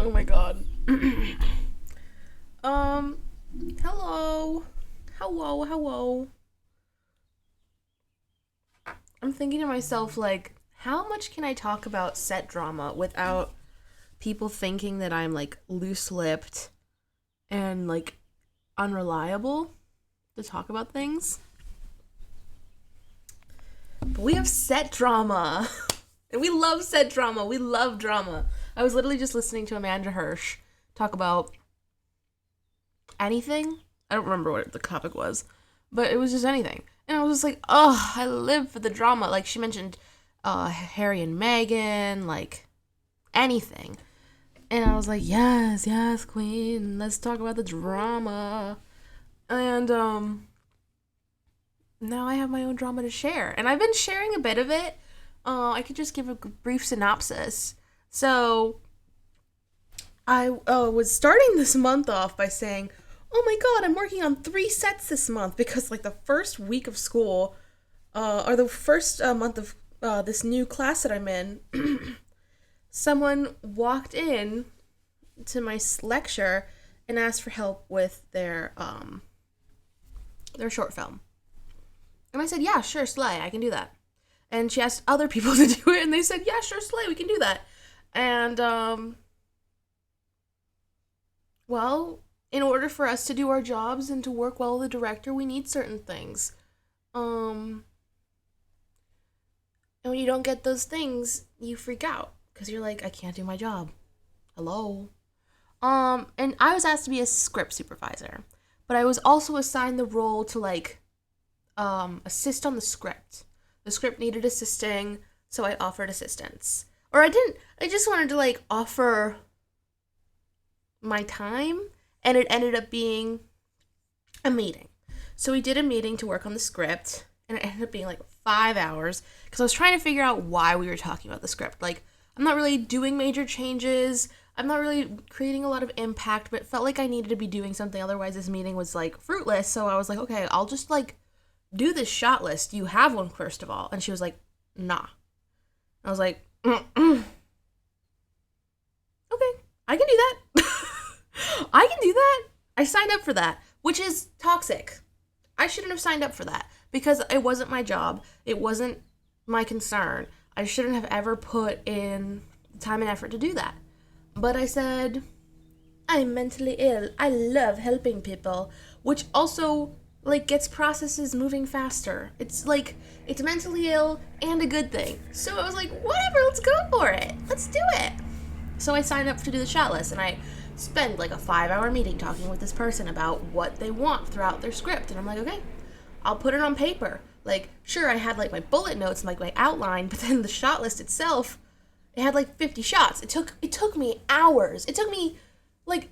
Oh my god. um, hello. Hello. I'm thinking to myself, like, how much can I talk about set drama without people thinking that I'm, like, loose lipped and, like, unreliable to talk about things? But we have set drama. And we love set drama. We love drama. I was literally just listening to Amanda Hirsch talk about anything. I don't remember what the topic was, but it was just anything. And I was just like, oh, I live for the drama. Like, she mentioned Harry and Meghan, like, anything. And I was like, yes, queen. Let's talk about the drama. And, now I have my own drama to share. And I've been sharing a bit of it. I could just give a brief synopsis. So, I was starting this month off by saying, oh my god, I'm working on 3 sets this month because, like, the first week of school, or the first month of this new class that I'm in, someone walked in to my lecture and asked for help with their short film. And I said, yeah, sure, slay, I can do that. And she asked other people to do it, and they said, yeah, sure, slay, we can do that. And, well, in order for us to do our jobs and to work well with the director, we need certain things. And when you don't get those things, you freak out. Because you're like, I can't do my job. Hello? And I was asked to be a script supervisor. But I was also assigned the role to, like, assist on the script. The script needed assisting, so I offered assistance. Or I didn't, I just wanted to, like, offer my time, and it ended up being a meeting. So we did a meeting to work on the script, and it ended up being, like, 5 hours, because I was trying to figure out why we were talking about the script. Like, I'm not really doing major changes, I'm not really creating a lot of impact, but it felt like I needed to be doing something, otherwise this meeting was, like, fruitless, so I was like, okay, I'll just, like, do this shot list. You have one, first of all. And she was like, nah. I was like, okay, I can do that. I can do that. I signed up for that, which is toxic. I shouldn't have signed up for that because it wasn't my job. It wasn't my concern. I shouldn't have ever put in time and effort to do that. But I said, I'm mentally ill. I love helping people, which also, like, gets processes moving faster. It's like, it's mentally ill and a good thing. So I was like, whatever, let's go for it. Let's do it. So I signed up to do the shot list, and I spent like a 5-hour meeting talking with this person about what they want throughout their script. And I'm like, okay, I'll put it on paper. Like, sure, I had like my bullet notes and like my outline, but then the shot list itself, it had like 50 shots. It took me hours. It took me, like,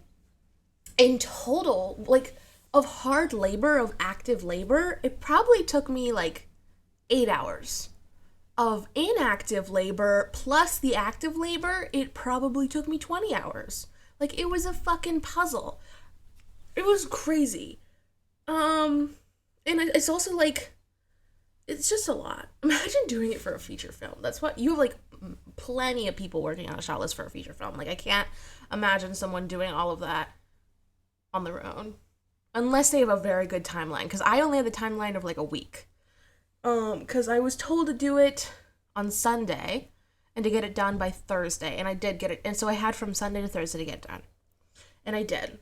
in total, like, of hard labor, of active labor, it probably took me like 8 hours. Of inactive labor plus the active labor, it probably took me 20 hours. Like, it was a fucking puzzle. It was crazy. And it's also like, it's just a lot. Imagine doing it for a feature film. That's what, you have like plenty of people working on a shot list for a feature film. Like, I can't imagine someone doing all of that on their own. Unless they have a very good timeline. Because I only had the timeline of like a week. Because I was told to do it on Sunday and to get it done by Thursday, and I did get it, and so I had from Sunday to Thursday to get it done, and I did.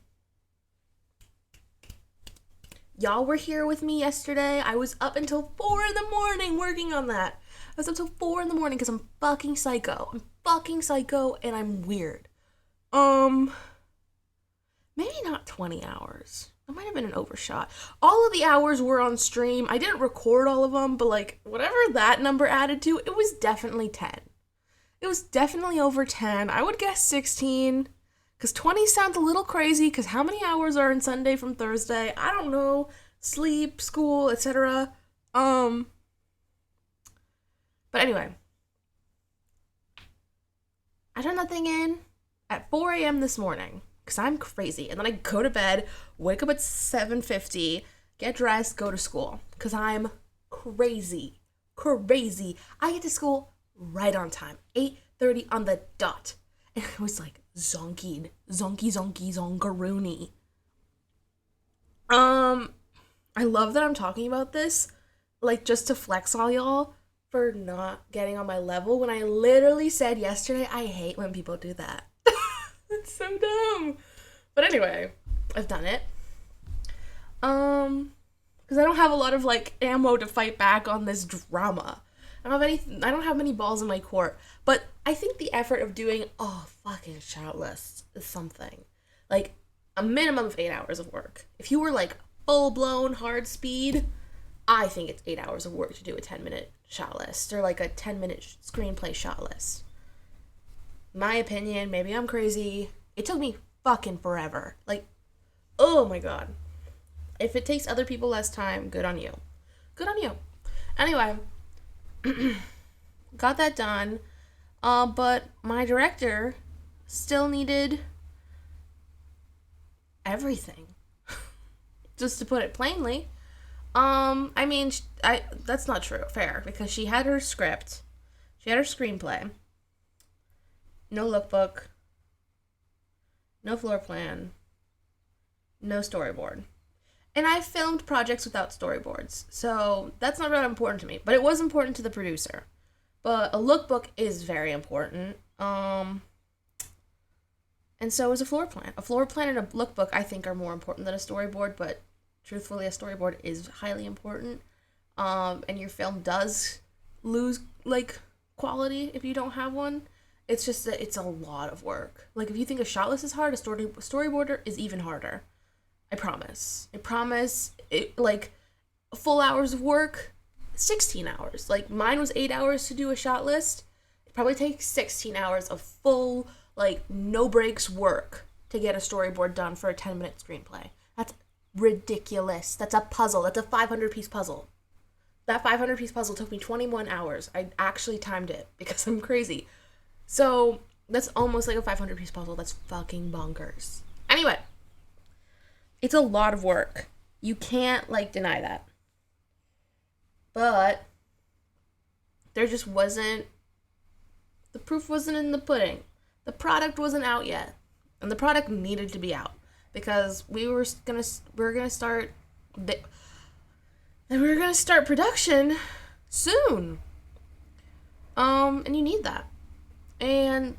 Y'all were here with me yesterday. I was up until 4 a.m. working on that. I was up till 4 a.m. because I'm fucking psycho. And I'm weird. Maybe not 20 hours. That might have been an overshot. All of the hours were on stream. I didn't record all of them, but, like, whatever that number added to, it was definitely 10. It was definitely over 10. I would guess 16. Because 20 sounds a little crazy, because how many hours are in Sunday from Thursday? I don't know. Sleep, school, etc. But anyway. I turned that thing in at 4 a.m. this morning. Because I'm crazy. And then I go to bed, wake up at 7:50, get dressed, go to school. Because I'm crazy. I get to school right on time. 8:30 on the dot. And I was like, zonkied. Zonky zonkaroonie. I love that I'm talking about this, like, just to flex all y'all for not getting on my level when I literally said yesterday I hate when people do that. It's so dumb. But anyway, I've done it. Because I don't have a lot of, like, ammo to fight back on this drama. I don't have many balls in my court. But I think the effort of doing, fucking shot list is something. Like, a minimum of 8 hours of work. If you were, like, full-blown hard speed, I think it's 8 hours of work to do a 10-minute shot list. Or, like, a 10-minute screenplay shot list. My opinion, maybe I'm crazy. It took me fucking forever. Like, oh my god. If it takes other people less time, good on you. Good on you. Anyway, got that done. But my director still needed everything. Just to put it plainly. I mean, that's not true. Fair. Because she had her script. She had her screenplay. No lookbook. No floor plan. No storyboard. And I filmed projects without storyboards, so that's not really important to me. But it was important to the producer. But a lookbook is very important. And so is a floor plan. A floor plan and a lookbook, I think, are more important than a storyboard, but truthfully, a storyboard is highly important. And your film does lose, like, quality if you don't have one. It's just that it's a lot of work. Like, if you think a shot list is hard, a storyboarder is even harder. I promise. It, like, full hours of work, 16 hours. Like, mine was 8 hours to do a shot list. It probably takes 16 hours of full, like, no breaks work to get a storyboard done for a 10-minute screenplay. That's ridiculous. That's a puzzle. That's a 500-piece puzzle. That 500-piece puzzle took me 21 hours. I actually timed it because I'm crazy. So, that's almost like a 500-piece puzzle. That's fucking bonkers. Anyway, it's a lot of work. You can't, like, deny that. But there just wasn't, the proof wasn't in the pudding. The product wasn't out yet. And the product needed to be out. Because we were gonna start production soon. And you need that. And,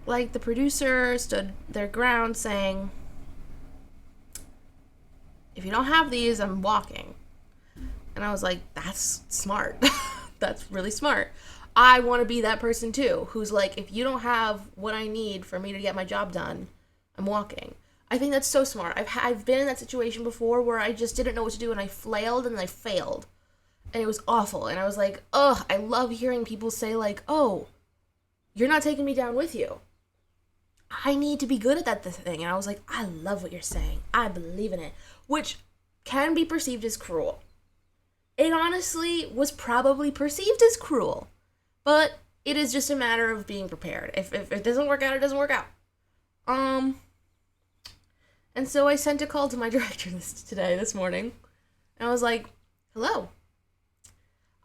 like, the producer stood their ground saying, if you don't have these, I'm walking. And I was like, that's smart. That's really smart. I want to be that person too, who's like, if you don't have what I need for me to get my job done, I'm walking. I think that's so smart. I've been in that situation before where I just didn't know what to do and I flailed and I failed. And it was awful. And I was like, ugh, I love hearing people say, like, oh, you're not taking me down with you. I need to be good at that thing. And I was like, I love what you're saying. I believe in it. Which can be perceived as cruel. It honestly was probably perceived as cruel. But it is just a matter of being prepared. If it doesn't work out, it doesn't work out. And so I sent a call to my director this morning. And I was like, hello.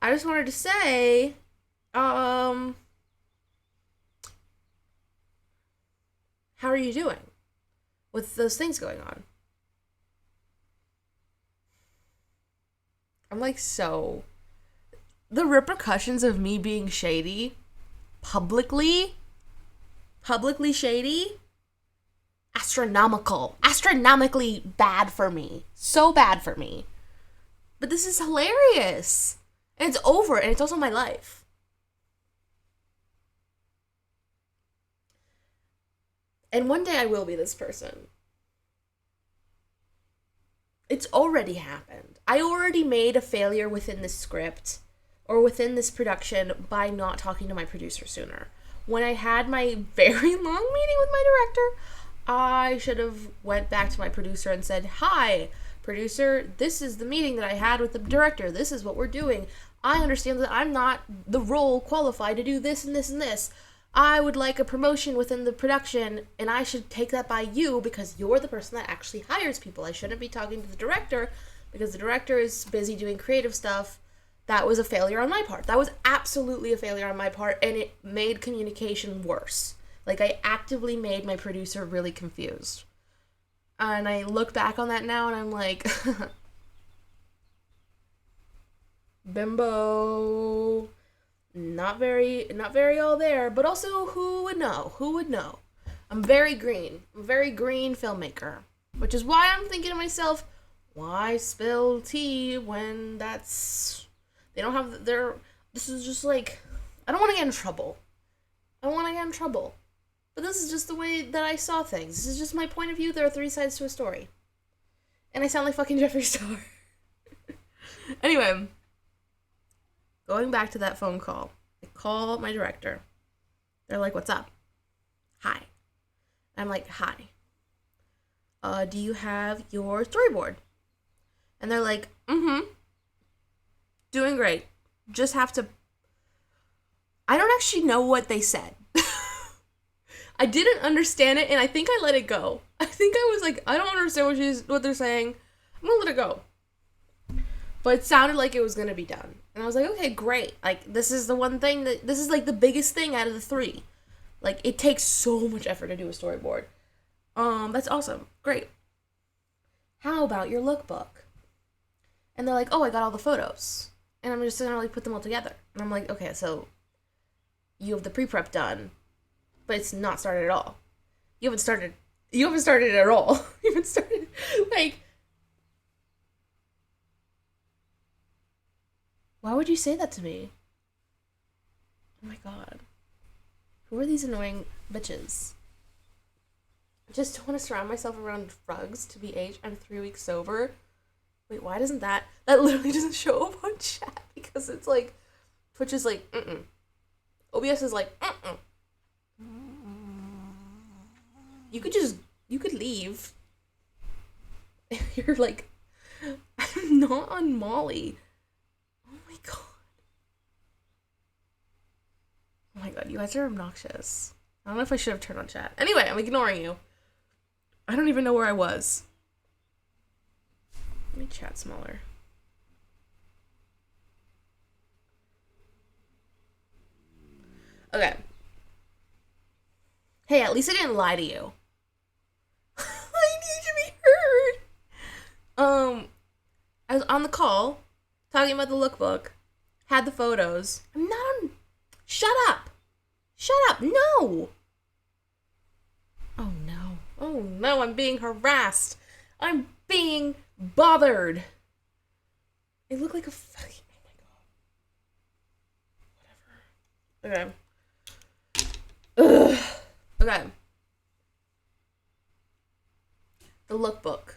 I just wanted to say, how are you doing with those things going on? I'm like, so, the repercussions of me being shady, publicly shady, astronomically bad for me. So bad for me. But this is hilarious. And it's over, and it's also my life. And one day I will be this person. It's already happened. I already made a failure within this script, or within this production, by not talking to my producer sooner. When I had my very long meeting with my director, I should have went back to my producer and said, hi, producer, this is the meeting that I had with the director. This is what we're doing. I understand that I'm not the role qualified to do this and this and this. I would like a promotion within the production, and I should take that by you because you're the person that actually hires people. I shouldn't be talking to the director because the director is busy doing creative stuff, that was a failure on my part. That was absolutely a failure on my part, and it made communication worse. Like, I actively made my producer really confused. And I look back on that now, and I'm like, bimbo, not very all there, but also who would know? I'm very green filmmaker, which is why I'm thinking to myself, why spill tea when this is just like, I don't want to get in trouble. But this is just the way that I saw things. This is just my point of view. There are 3 sides to a story. And I sound like fucking Jeffree Star. Anyway, going back to that phone call. I call my director. They're like, what's up? Hi. I'm like, hi. Do you have your storyboard? And they're like, doing great. Just have to... I don't actually know what they said. I didn't understand it, and I think I let it go. I think I was like, I don't understand what they're saying. I'm gonna let it go. But it sounded like it was gonna be done. And I was like, okay, great. Like, this is the one thing this is like the biggest thing out of the 3. Like, it takes so much effort to do a storyboard. That's awesome. Great. How about your lookbook? And they're like, oh, I got all the photos. And I'm just gonna like put them all together. And I'm like, okay, so you have the pre-prep done, but it's not started at all. You haven't started it at all. You haven't started, like, why would you say that to me? Oh my god. Who are these annoying bitches? I just don't want to surround myself around drugs to be aged. I'm 3 weeks sober. Wait, why doesn't that literally doesn't show up on chat? Because it's like, Twitch is like, OBS is like, You could leave. You're like, I'm not on Molly. Oh my god. Oh my god, you guys are obnoxious. I don't know if I should have turned on chat. Anyway, I'm ignoring you. I don't even know where I was. Let me chat smaller. Okay. Hey, at least I didn't lie to you. I need to be heard. I was on the call, talking about the lookbook, had the photos. I'm not on... Shut up! No! Oh no, I'm being harassed. I'm being bothered. I look like a fucking... Oh my god. Whatever. Ugh. Okay. The lookbook.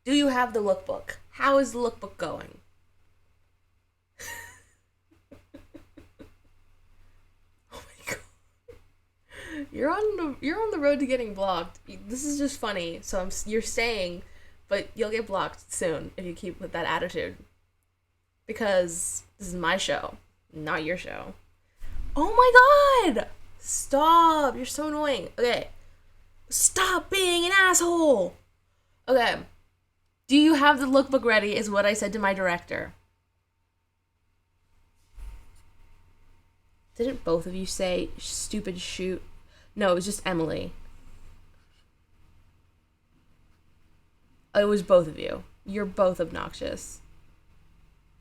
Do you have the lookbook? How is the lookbook going? Oh my god. You're on the road to getting blocked. This is just funny. So you're staying, but you'll get blocked soon if you keep with that attitude. Because this is my show, not your show. Oh my god! Stop! You're so annoying. Okay. Stop being an asshole! Okay. Do you have the lookbook ready is what I said to my director. Didn't both of you say stupid shoot? No, it was just Emily. It was both of you. You're both obnoxious.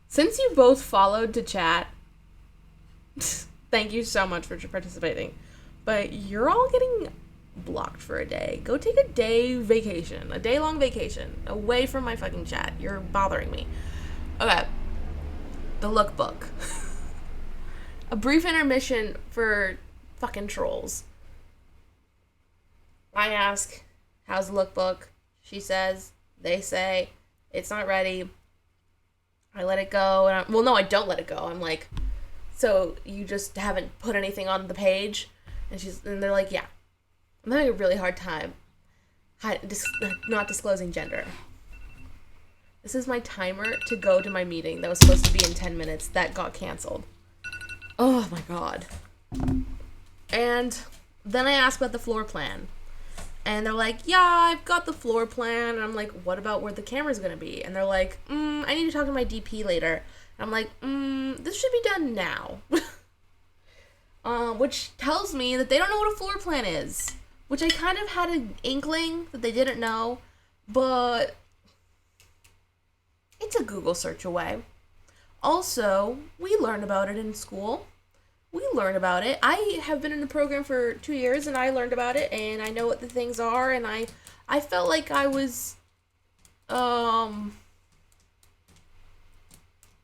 Since you both followed to chat, thank you so much for participating. But you're all getting blocked for a day. Go take a day-long vacation, away from my fucking chat. You're bothering me. Okay. The lookbook. A brief intermission for fucking trolls. I ask, how's the lookbook? She says, they say, it's not ready. I let it go. And no, I don't let it go. I'm like, so you just haven't put anything on the page? And they're like, yeah. I'm having a really hard time not disclosing gender. This is my timer to go to my meeting that was supposed to be in 10 minutes that got canceled. Oh my god. And then I asked about the floor plan. And they're like, yeah, I've got the floor plan. And I'm like, what about where the camera's gonna be? And they're like, I need to talk to my DP later. And I'm like, this should be done now. Which tells me that they don't know what a floor plan is. Which I kind of had an inkling that they didn't know, but it's a Google search away. Also, we learn about it in school. We learn about it. I have been in the program for 2 years, and I learned about it, and I know what the things are, and I felt like I was,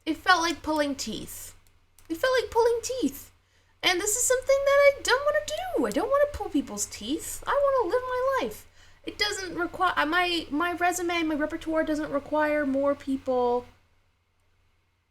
it felt like pulling teeth. It felt like pulling teeth. And this is something that I don't want to do. I don't want to pull people's teeth. I want to live my life. It doesn't require, my resume, my repertoire doesn't require more people.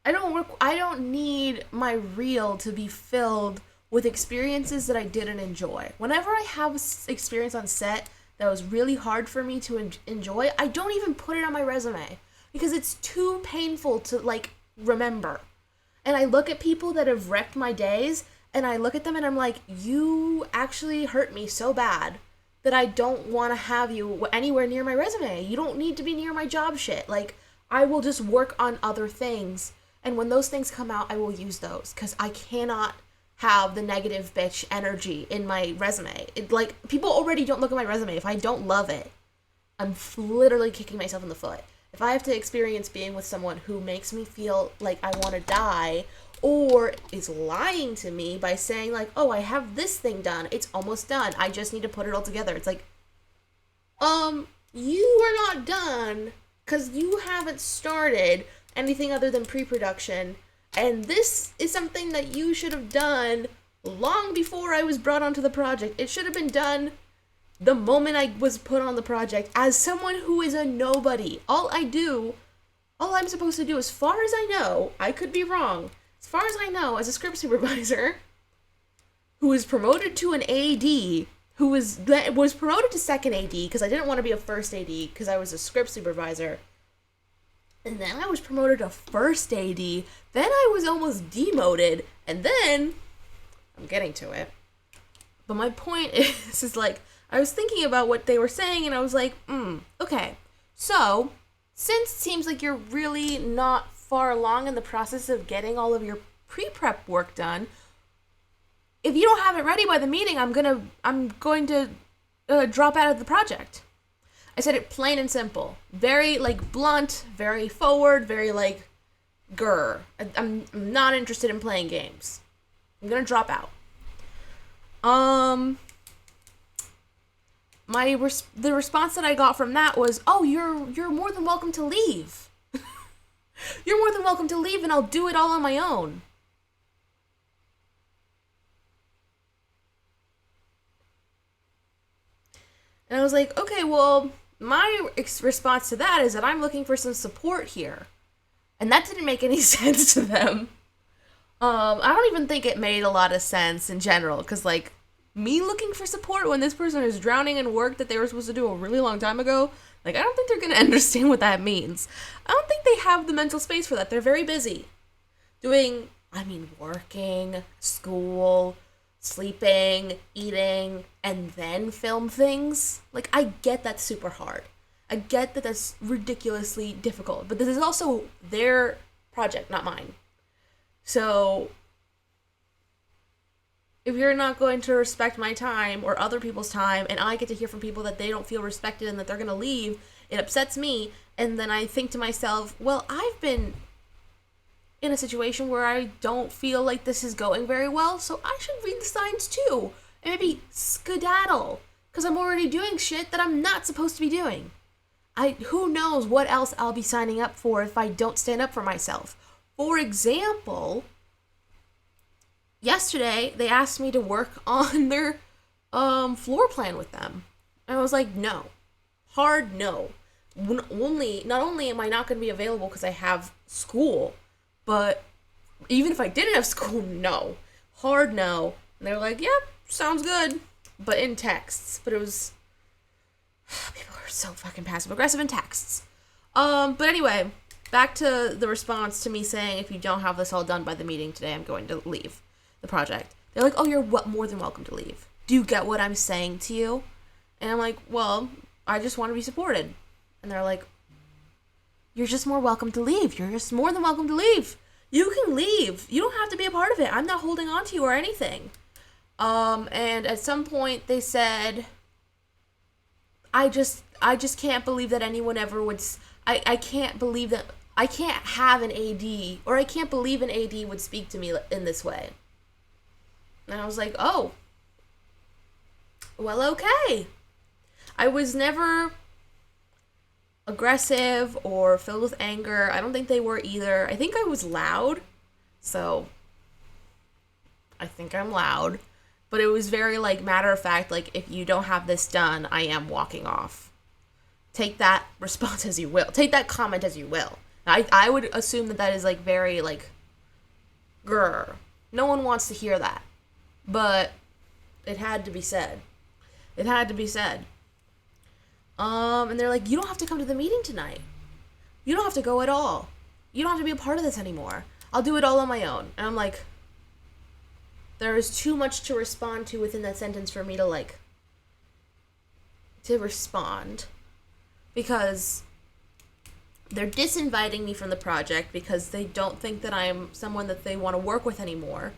I don't need my reel to be filled with experiences that I didn't enjoy. Whenever I have experience on set that was really hard for me to enjoy, I don't even put it on my resume because it's too painful to like remember. And I look at people that have wrecked my days and I look at them and I'm like, you actually hurt me so bad that I don't want to have you anywhere near my resume. You don't need to be near my job shit. Like, I will just work on other things. And when those things come out, I will use those because I cannot have the negative bitch energy in my resume. Like, people already don't look at my resume. If I don't love it, I'm literally kicking myself in the foot. If I have to experience being with someone who makes me feel like I want to die or is lying to me by saying like, oh, I have this thing done. It's almost done. I just need to put it all together. It's like, you are not done because you haven't started anything other than pre-production. And this is something that you should have done long before I was brought onto the project. It should have been done the moment I was put on the project as someone who is a nobody. All I'm supposed to do, as far as I know, I could be wrong, as far as I know, as a script supervisor who was promoted to an AD, who was promoted to second AD because I didn't want to be a first AD because I was a script supervisor. And then I was promoted to first AD, then I was almost demoted, and then, I'm getting to it, but my point is like, I was thinking about what they were saying, and I was like, okay, so, since it seems like you're really not far along in the process of getting all of your pre-prep work done, if you don't have it ready by the meeting, I'm going to drop out of the project. I said it plain and simple. Very, like, blunt, very forward, very, like, grr. I'm not interested in playing games. I'm gonna drop out. The response that I got from that was, oh, you're more than welcome to leave. You're more than welcome to leave and I'll do it all on my own. And I was like, okay, well, my response to that is that I'm looking for some support here. And that didn't make any sense to them. I don't even think it made a lot of sense in general, because, like, me looking for support when this person is drowning in work that they were supposed to do a really long time ago, like, I don't think they're going to understand what that means. I don't think they have the mental space for that. They're very busy working, school, sleeping, eating, and then film things. Like, I get that's super hard. I get that that's ridiculously difficult, but this is also their project, not mine. So, if you're not going to respect my time or other people's time, and I get to hear from people that they don't feel respected and that they're going to leave, it upsets me, and then I think to myself, well, I've been in a situation where I don't feel like this is going very well, so I should read the signs too, and maybe skedaddle, because I'm already doing shit that I'm not supposed to be doing. Who knows what else I'll be signing up for if I don't stand up for myself. For example, yesterday they asked me to work on their floor plan with them. And I was like, no. Hard no. Not only am I not going to be available because I have school, but even if I didn't have school, no. Hard no. And they're like, yep, sounds good. But in texts. But it was... People are so fucking passive-aggressive in texts. But anyway, back to the response to me saying, if you don't have this all done by the meeting today, I'm going to leave the project. They're like, oh, you're more than welcome to leave. Do you get what I'm saying to you? And I'm like, well, I just want to be supported. And they're like, you're just more welcome to leave. You're just more than welcome to leave. You can leave. You don't have to be a part of it. I'm not holding on to you or anything. And at some point they said, I just can't believe that anyone ever would. I can't believe that I can't have an AD, or I can't believe an AD would speak to me in this way. And I was like, oh, well, okay. I was never aggressive or filled with anger. I don't think they were either. I think I was loud. So I think I'm loud. But it was very, like, matter of fact, like, if you don't have this done, I am walking off. Take that response as you will. Take that comment as you will. I would assume that is, like, very, like, grr. No one wants to hear that. But it had to be said. It had to be said. And they're like, you don't have to come to the meeting tonight. You don't have to go at all. You don't have to be a part of this anymore. I'll do it all on my own. And I'm like, there is too much to respond to within that sentence for me to, like, to respond. Because they're disinviting me from the project because they don't think that I'm someone that they want to work with anymore.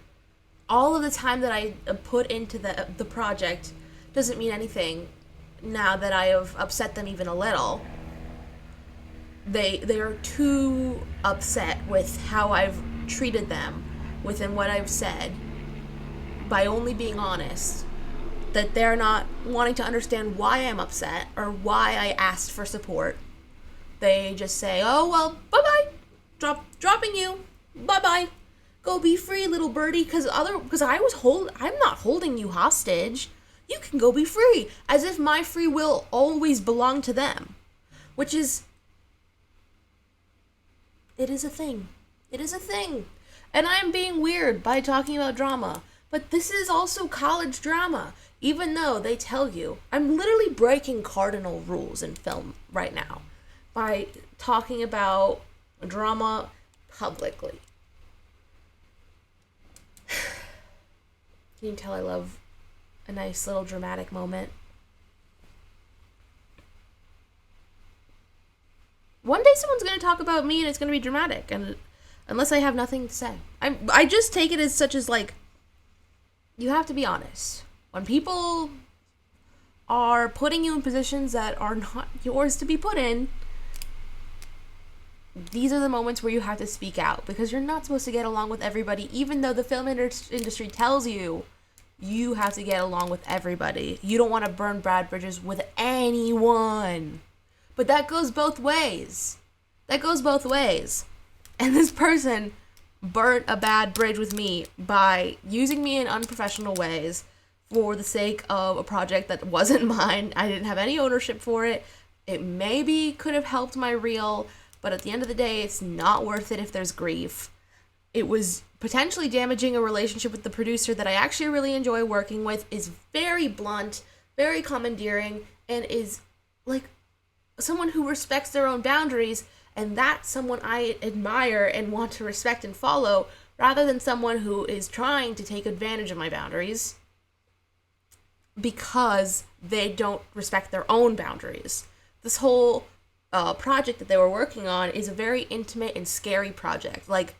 All of the time that I put into the project doesn't mean anything now that I have upset them even a little. They are too upset with how I've treated them within what I've said by only being honest, that they're not wanting to understand why I'm upset or why I asked for support. They just say, oh, well, bye-bye. Dropping you. Bye-bye. Go be free, little birdie, because I'm not holding you hostage. You can go be free, as if my free will always belonged to them, which is, it is a thing. It is a thing. And I'm being weird by talking about drama, but this is also college drama, even though they tell you, I'm literally breaking cardinal rules in film right now by talking about drama publicly. Can you tell I love a nice little dramatic moment? One day someone's going to talk about me and it's going to be dramatic, and unless I have nothing to say. I just take it as such as, like, you have to be honest. When people are putting you in positions that are not yours to be put in, these are the moments where you have to speak out, because you're not supposed to get along with everybody, even though the film industry tells you you have to get along with everybody. You don't want to burn bad bridges with anyone. But that goes both ways. That goes both ways. And this person burnt a bad bridge with me by using me in unprofessional ways for the sake of a project that wasn't mine. I didn't have any ownership for it. It maybe could have helped my reel, but at the end of the day, it's not worth it if there's grief. It was potentially damaging a relationship with the producer that I actually really enjoy working with, is very blunt, very commandeering, and is, like, someone who respects their own boundaries, and that's someone I admire and want to respect and follow, rather than someone who is trying to take advantage of my boundaries because they don't respect their own boundaries. This whole project that they were working on is a very intimate and scary project. Like,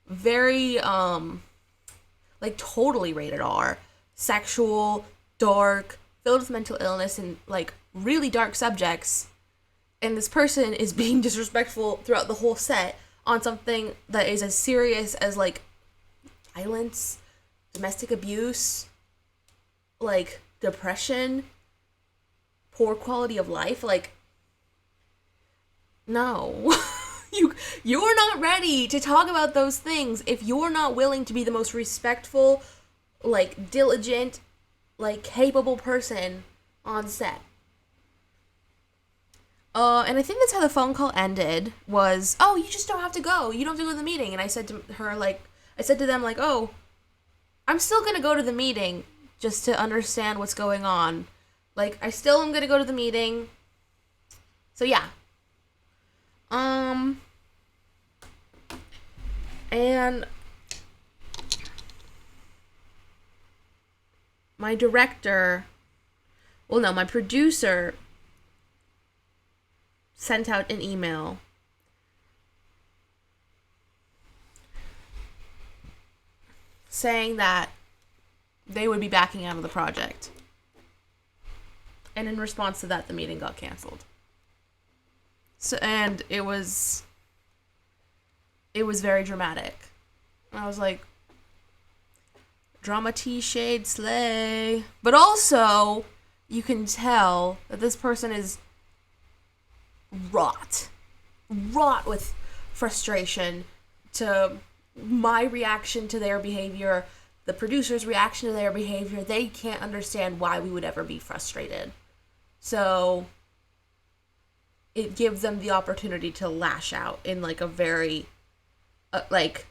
very, like, totally rated R. Sexual, dark, filled with mental illness, and, like, really dark subjects. And this person is being disrespectful throughout the whole set on something that is as serious as, like, violence, domestic abuse, like, depression, poor quality of life. Like, no. You're not ready to talk about those things if you're not willing to be the most respectful, like, diligent, like, capable person on set. And I think that's how the phone call ended, was, oh, you just don't have to go. You don't have to go to the meeting. And I said to her, like, I said to them, like, oh, I'm still going to go to the meeting just to understand what's going on. Like, I still am going to go to the meeting. So, yeah. And my producer sent out an email saying that they would be backing out of the project. And in response to that, the meeting got canceled. So, and it was very dramatic. And I was like, drama tea shade slay. But also, you can tell that this person is wrought with frustration to my reaction to their behavior, the producer's reaction to their behavior. They can't understand why we would ever be frustrated. So it gives them the opportunity to lash out in like a very like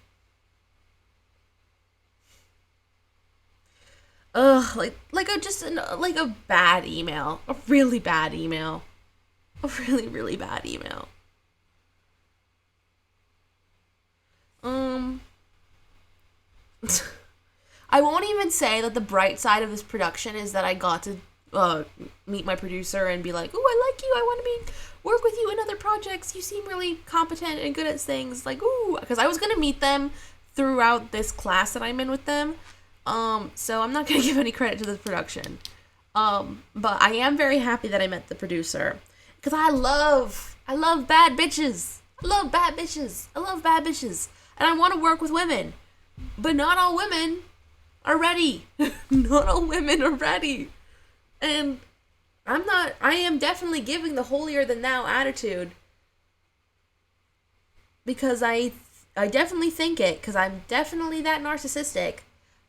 a bad email, a really bad email, a really, really bad email. I won't even say that the bright side of this production is that I got to meet my producer and be like, "Ooh, I like you. I want to work with you in other projects. You seem really competent and good at things." Like, ooh, because I was gonna meet them throughout this class that I'm in with them. So I'm not gonna give any credit to this production. But I am very happy that I met the producer because I love bad bitches. I love bad bitches, and I want to work with women, but not all women are ready. Not all women are ready. And I am definitely giving the holier than thou attitude because I definitely think it, because I'm definitely that narcissistic.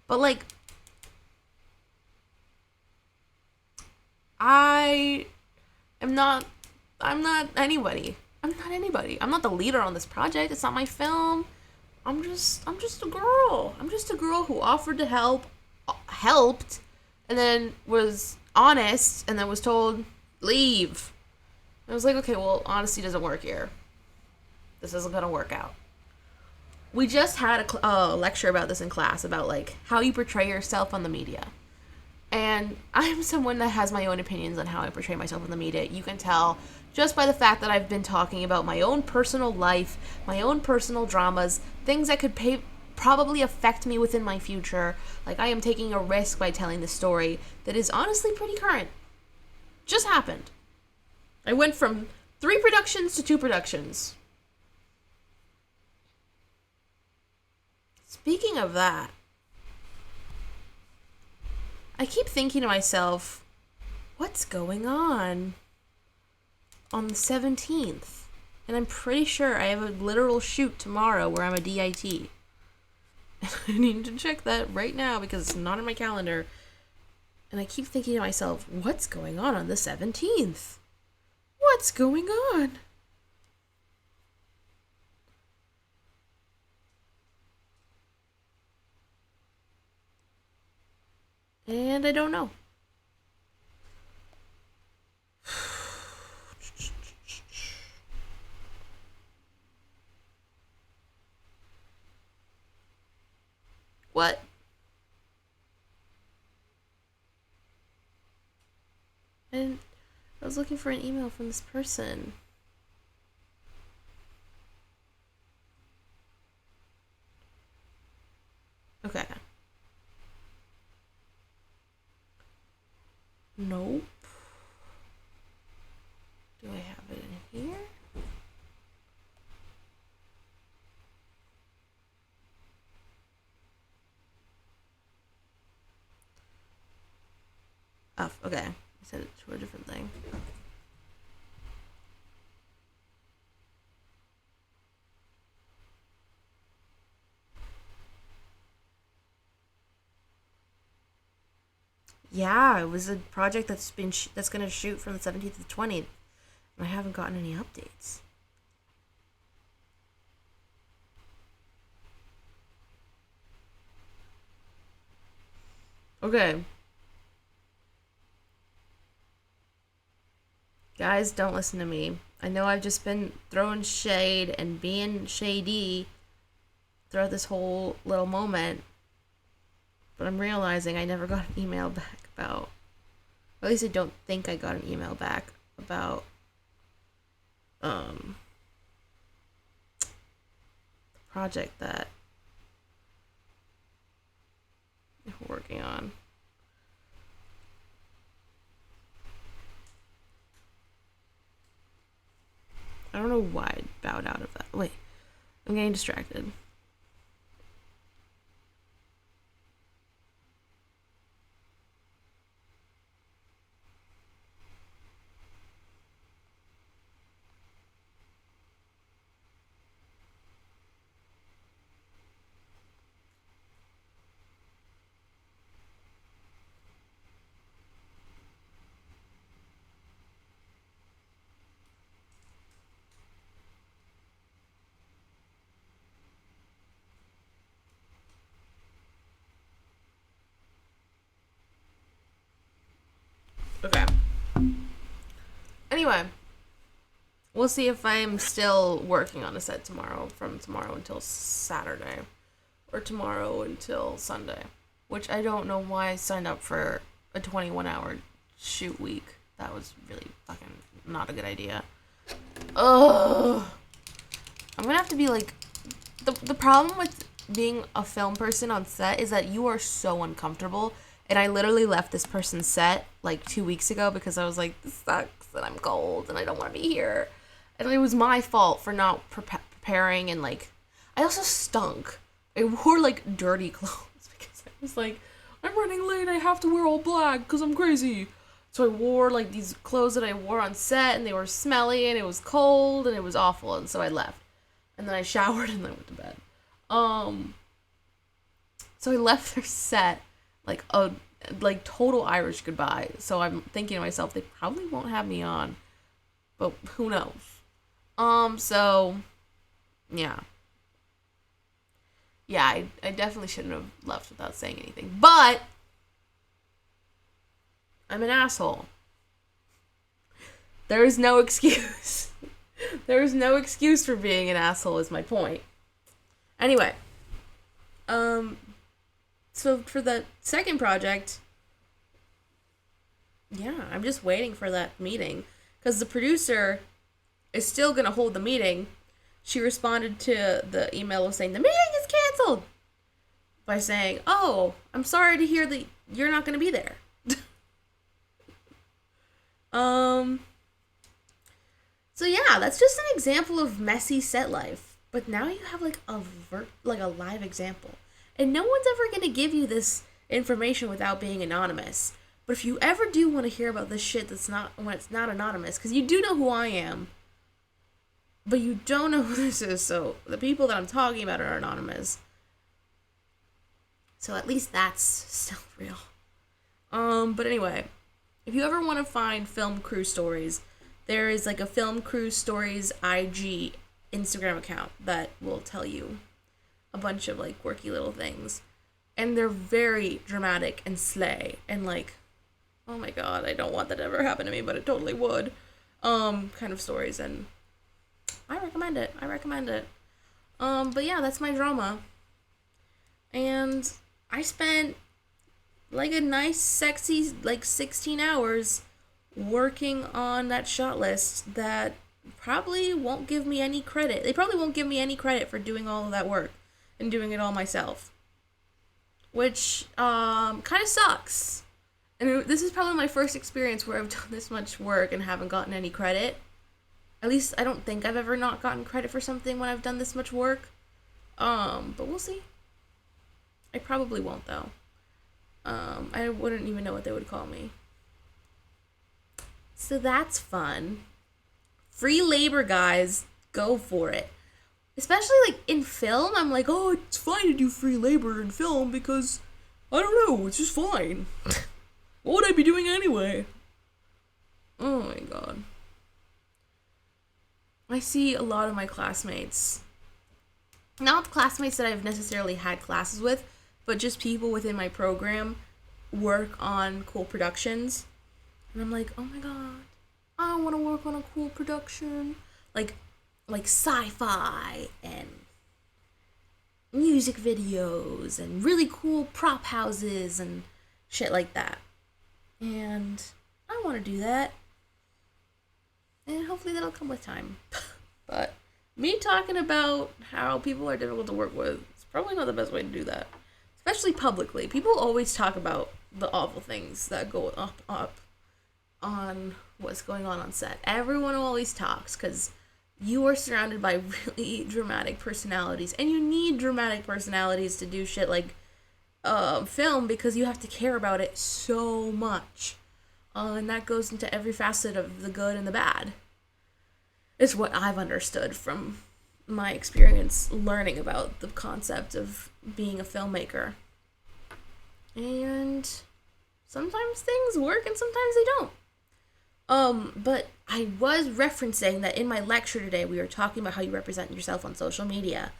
But like, I'm not anybody. I'm not anybody. I'm not the leader on this project. It's not my film. I'm just a girl. I'm just a girl who offered to helped, and then was honest, and then was told, leave. And I was like, okay, well, honesty doesn't work here. This isn't gonna work out. We just had a lecture about this in class, about like how you portray yourself on the media. And I'm someone that has my own opinions on how I portray myself in the media. You can tell just by the fact that I've been talking about my own personal life, my own personal dramas, things that could probably affect me within my future. Like, I am taking a risk by telling this story that is honestly pretty current. Just happened. I went from 3 productions to 2 productions. Speaking of that, I keep thinking to myself, what's going on the 17th? And I'm pretty sure I have a literal shoot tomorrow where I'm a DIT. I need to check that right now because it's not in my calendar. And I keep thinking to myself, what's going on the 17th? What's going on? And I don't know. What? And I was looking for an email from this person. Okay. Nope. Do I have it in here? Oh, okay. I sent it to a different thing. Yeah, it was a project that's going to shoot from the 17th to the 20th. And I haven't gotten any updates. Okay. Guys, don't listen to me. I know I've just been throwing shade and being shady throughout this whole little moment. But I'm realizing I never got an email back about... Or at least I don't think I got an email back about... the project that working on. I don't know why I bowed out of that. Wait, I'm getting distracted. Okay. Anyway, we'll see if I'm still working on a set tomorrow, from tomorrow until Saturday, or tomorrow until Sunday, which I don't know why I signed up for a 21-hour shoot week. That was really fucking not a good idea. Ugh. I'm gonna have to be like, the problem with being a film person on set is that you are so uncomfortable. And I literally left this person's set like 2 weeks ago because I was like, this sucks and I'm cold and I don't want to be here. And it was my fault for not preparing, and like, I also stunk. I wore like dirty clothes because I was like, I'm running late, I have to wear all black because I'm crazy. So I wore like these clothes that I wore on set, and they were smelly and it was cold and it was awful, and so I left. And then I showered and then went to bed. So I left their set like a total Irish goodbye. So I'm thinking to myself, they probably won't have me on, but who knows? So yeah, I definitely shouldn't have left without saying anything, but I'm an asshole. There is no excuse. There is no excuse for being an asshole, is my point. Anyway, so for the second project, yeah, I'm just waiting for that meeting, because the producer is still going to hold the meeting. She responded to the email saying, the meeting is canceled, by saying, oh, I'm sorry to hear that you're not going to be there. So yeah, that's just an example of messy set life. But now you have like a live example. And no one's ever going to give you this information without being anonymous. But if you ever do want to hear about this shit when it's not anonymous, because you do know who I am, but you don't know who this is, so the people that I'm talking about are anonymous. So at least that's still real. But anyway, if you ever want to find film crew stories, there is like a Film Crew Stories IG Instagram account that will tell you a bunch of like quirky little things. And they're very dramatic and slay and like, oh my god, I don't want that to ever happen to me, but it totally would. Kind of stories, and I recommend it. But yeah, that's my drama. And I spent like a nice sexy like 16 hours working on that shot list that probably won't give me any credit. They probably won't give me any credit for doing all of that work and doing it all myself, which kind of sucks. And this is probably my first experience where I've done this much work and haven't gotten any credit. At least I don't think I've ever not gotten credit for something when I've done this much work. But we'll see. I probably won't though. I wouldn't even know what they would call me. So that's fun. Free labor, guys. Go for it. Especially like in film, I'm like, oh, it's fine to do free labor in film because, I don't know, it's just fine. What would I be doing anyway? Oh my god. I see a lot of my classmates, not classmates that I've necessarily had classes with, but just people within my program work on cool productions. And I'm like, oh my god, I want to work on a cool production. Like sci-fi and music videos and really cool prop houses and shit like that. And I want to do that. And hopefully that'll come with time. But me talking about how people are difficult to work with is probably not the best way to do that. It's especially publicly. People always talk about the awful things that go up on what's going on set. Everyone always talks because you are surrounded by really dramatic personalities, and you need dramatic personalities to do shit like film, because you have to care about it so much. And that goes into every facet of the good and the bad. It's what I've understood from my experience learning about the concept of being a filmmaker. And sometimes things work and sometimes they don't. But I was referencing that in my lecture today, we were talking about how you represent yourself on social media.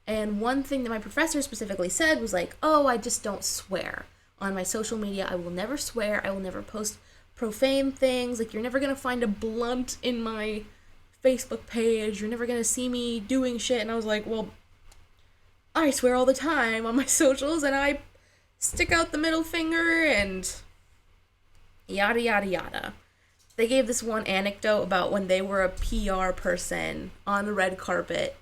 And one thing that my professor specifically said was like, oh, I just don't swear. On my social media, I will never swear. I will never post profane things. Like, you're never going to find a blunt in my Facebook page. You're never going to see me doing shit. And I was like, well, I swear all the time on my socials, and I stick out the middle finger and yada, yada, yada. They gave this one anecdote about when they were a PR person on the red carpet,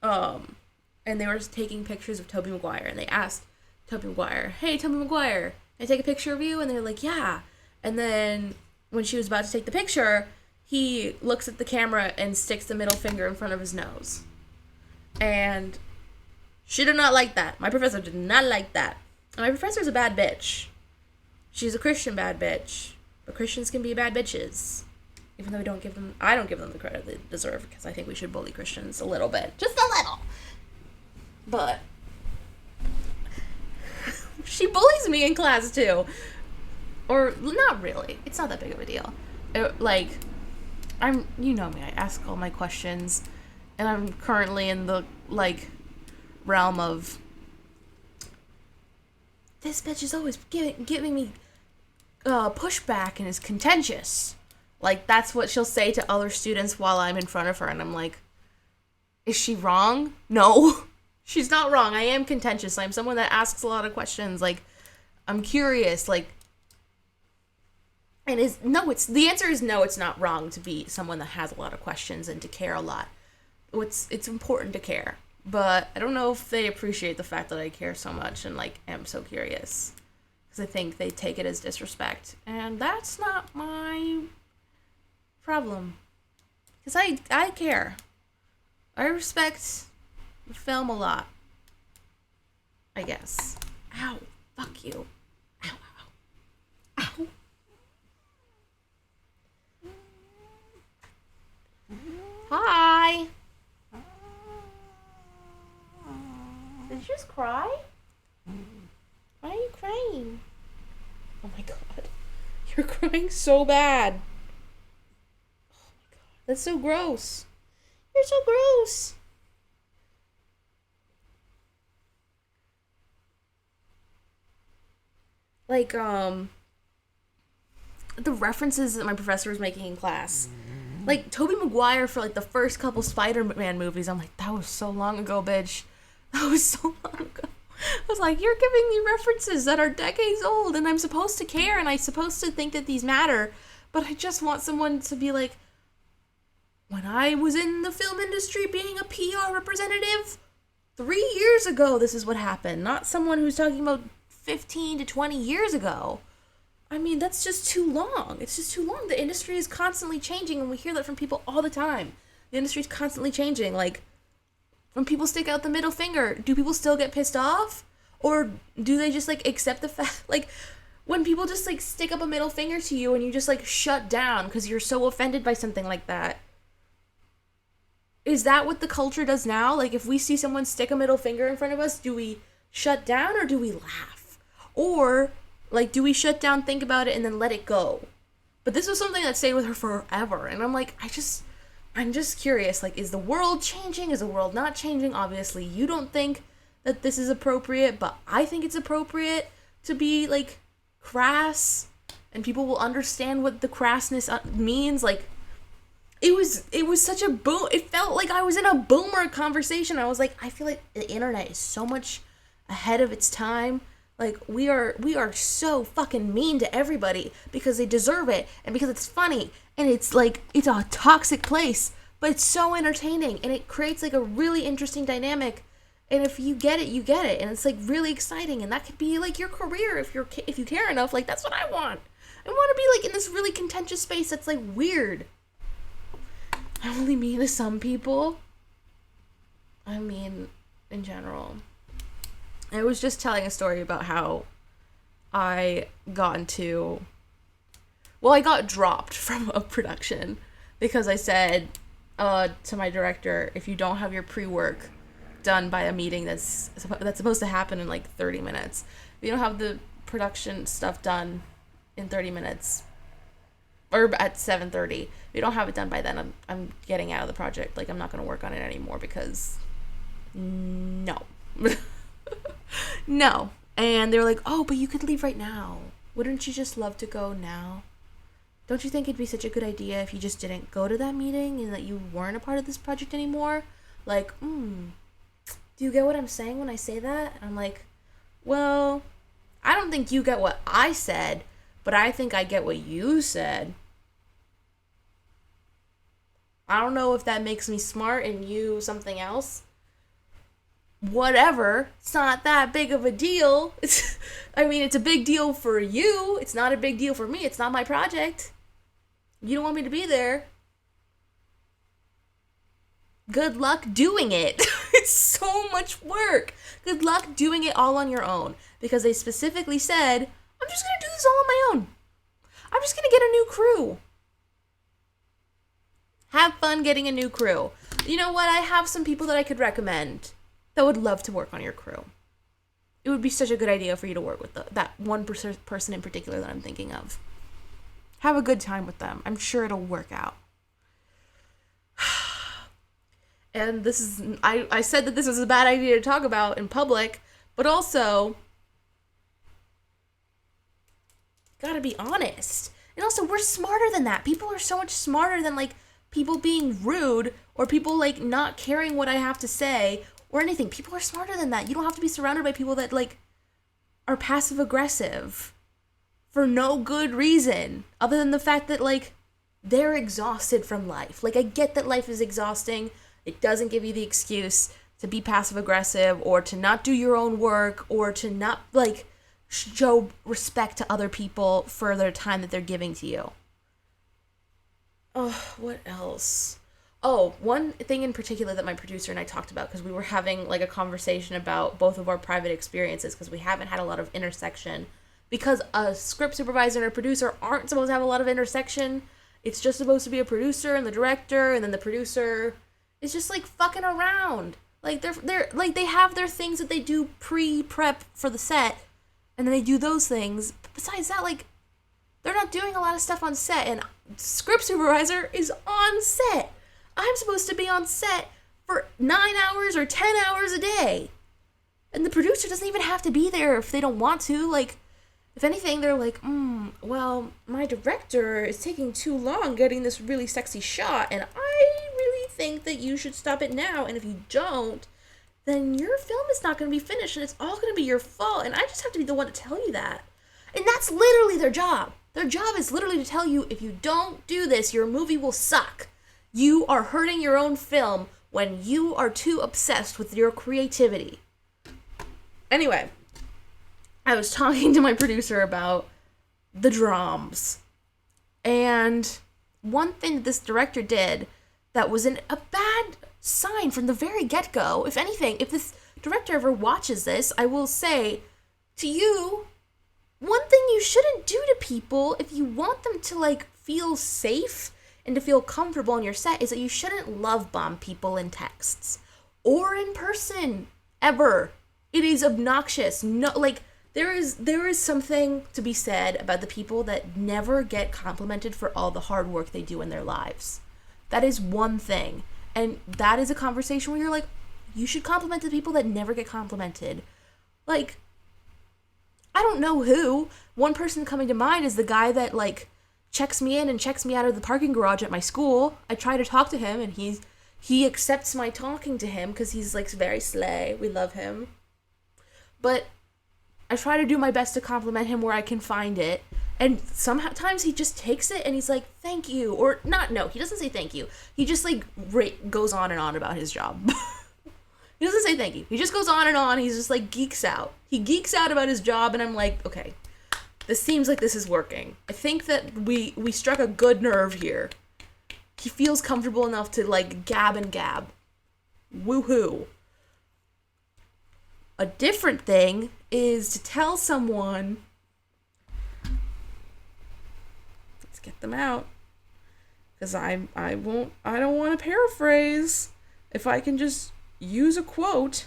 and they were taking pictures of Tobey Maguire, and they asked Tobey Maguire, hey, Tobey Maguire, can I take a picture of you? And they're like, yeah. And then when she was about to take the picture, he looks at the camera and sticks the middle finger in front of his nose. And she did not like that. My professor did not like that. And my professor's a bad bitch. She's a Christian bad bitch. But Christians can be bad bitches. Even though I don't give them the credit they deserve, because I think we should bully Christians a little bit. Just a little. But she bullies me in class too. Or, not really. It's not that big of a deal. You know me, I ask all my questions, and I'm currently in the, realm of, this bitch is always giving me pushback and is contentious. Like, that's what she'll say to other students while I'm in front of her, and I'm like, is she wrong? No, she's not wrong. I am contentious. I'm someone that asks a lot of questions. Like, I'm curious. Like, and the answer is no, it's not wrong to be someone that has a lot of questions and to care a lot. It's important to care, but I don't know if they appreciate the fact that I care so much and, am so curious. Because I think they take it as disrespect. And that's not my problem. Because I care. I respect the film a lot. I guess. Ow. Fuck you. Ow, ow, ow. Ow. Hi. Did you just cry? Why are you crying? Oh my god. You're crying so bad. Oh my god. That's so gross. You're so gross. The references that my professor was making in class. Like, Tobey Maguire for, the first couple Spider-Man movies. I'm like, that was so long ago, bitch. That was so long ago. I was like, you're giving me references that are decades old, and I'm supposed to care, and I'm supposed to think that these matter, but I just want someone to be like, when I was in the film industry being a PR representative, 3 years ago, this is what happened. Not someone who's talking about 15 to 20 years ago. I mean, that's just too long. It's just too long. The industry is constantly changing, and we hear that from people all the time. The industry is constantly changing. Like, when people stick out the middle finger, do people still get pissed off? Or do they just, accept the fact, when people just, stick up a middle finger to you and you just, shut down because you're so offended by something like that? Is that what the culture does now? If we see someone stick a middle finger in front of us, do we shut down or do we laugh? Or, do we shut down, think about it, and then let it go? But this was something that stayed with her forever, and I'm like, I'm just curious, is the world changing? Is the world not changing? Obviously, you don't think that this is appropriate, but I think it's appropriate to be, crass, and people will understand what the crassness means. It was such a boom. It felt like I was in a boomer conversation. I was like, I feel like the internet is so much ahead of its time. We are so fucking mean to everybody because they deserve it and because it's funny and it's a toxic place, but it's so entertaining and it creates a really interesting dynamic And if you get it, you get it, and it's like really exciting, and that could be like your career if you care enough. Like, that's what I want. I want to be like in this really contentious space that's like weird. I only mean to some people. I mean, in general. I was just telling a story about how I got dropped from a production because I said to my director, if you don't have your pre-work done by a meeting that's supposed to happen in like 30 minutes, if you don't have the production stuff done in 30 minutes, or at 7:30, if you don't have it done by then, I'm getting out of the project. Like, I'm not going to work on it anymore because no. No. And they're like, oh, but you could leave right now. Wouldn't you just love to go now? Don't you think it'd be such a good idea if you just didn't go to that meeting and that you weren't a part of this project anymore? Like, do you get what I'm saying when I say that? And I'm like, well, I don't think you get what I said, but I think I get what you said. I don't know if that makes me smart and you something else. Whatever. It's not that big of a deal. It's a big deal for you. It's not a big deal for me. It's not my project. You don't want me to be there. Good luck doing it. It's so much work. Good luck doing it all on your own. Because they specifically said, I'm just going to do this all on my own. I'm just going to get a new crew. Have fun getting a new crew. You know what? I have some people that I could recommend that would love to work on your crew. It would be such a good idea for you to work with that one person in particular that I'm thinking of. Have a good time with them. I'm sure it'll work out. And this is, I said that this was a bad idea to talk about in public, but also, gotta be honest. And also, we're smarter than that. People are so much smarter than, like, people being rude or people, like, not caring what I have to say or anything. People are smarter than that. You don't have to be surrounded by people that, like, are passive-aggressive for no good reason other than the fact that, like, they're exhausted from life. Like, I get that life is exhausting. It doesn't give you the excuse to be passive-aggressive or to not do your own work or to not, like, show respect to other people for their time that they're giving to you. Oh, what else? Oh, one thing in particular that my producer and I talked about, because we were having, like, a conversation about both of our private experiences, because we haven't had a lot of intersection, because a script supervisor and a producer aren't supposed to have a lot of intersection. It's just supposed to be a producer and the director, and then the producer is just, like, fucking around. Like, they're like, they have their things that they do pre-prep for the set, and then they do those things. But besides that, like, they're not doing a lot of stuff on set, and script supervisor is on set. I'm supposed to be on set for 9 hours or 10 hours a day. And the producer doesn't even have to be there if they don't want to. Like, if anything, they're like, well, my director is taking too long getting this really sexy shot, and I really think that you should stop it now, and if you don't, then your film is not going to be finished, and it's all going to be your fault, and I just have to be the one to tell you that. And that's literally their job. Their job is literally to tell you, if you don't do this, your movie will suck. You are hurting your own film when you are too obsessed with your creativity. Anyway, I was talking to my producer about the drums. And one thing that this director did that was a bad sign from the very get-go, if anything, if this director ever watches this, I will say to you, one thing you shouldn't do to people if you want them to, like, feel safe and to feel comfortable on your set is that you shouldn't love bomb people in texts or in person ever. It is obnoxious. No, like, there is something to be said about the people that never get complimented for all the hard work they do in their lives. That is one thing. And that is a conversation where you're like, you should compliment the people that never get complimented. Like, I don't know who. One person coming to mind is the guy that, like, checks me in and checks me out of the parking garage at my school. I try to talk to him, and he accepts my talking to him because he's, like, very slay. We love him. But I try to do my best to compliment him where I can find it. And sometimes he just takes it and he's like, thank you. Or not, no, he doesn't say thank you. He just, like, goes on and on about his job. He doesn't say thank you. He just goes on and on. He's just like geeks out. He geeks out about his job, and I'm like, okay, this seems like this is working. I think that we struck a good nerve here. He feels comfortable enough to like gab and gab. Woohoo. A different thing is to tell someone, let's get them out, because I don't want to paraphrase. If I can just use a quote.